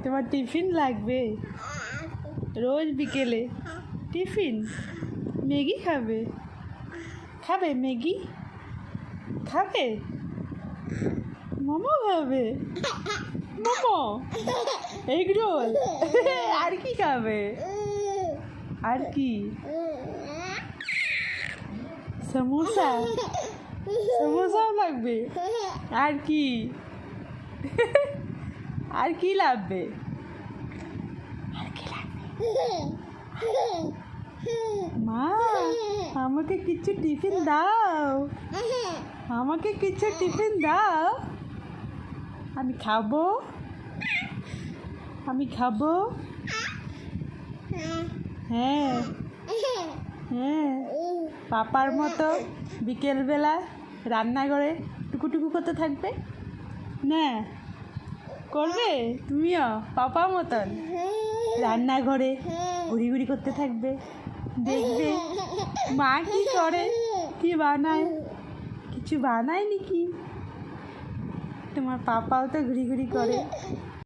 তোমার টিফিন লাগবে রোজ বিকেলে? টিফিন ম্যাগি খাবে? খাবে ম্যাগি? খাবে মোমো? খাবে মোমো, এগ রোল, আর কি খাবে? আর কি? সমোসা? সমোসাও লাগবে? আর কি? আর কি লাগবে? আর কি লাগবে? মা, আমাকে কিছু টিফিন দাও, আমাকে কিছু টিফিন দাও, আমি খাবো, আমি খাবো। হ্যাঁ হ্যাঁ, পাপার মতো বিকেলবেলা রান্নাঘরে টুকুটুকু করতে থাকবে না? করবে তুমিও পাপার মতন রান্নাঘরে ঘুরি ঘুরি করতে থাকবে, দেখবে মা কি করে, কি বানায়, কিছু বানায় নাকি? তোমার পাপাও তো ঘুরি ঘুরি করে।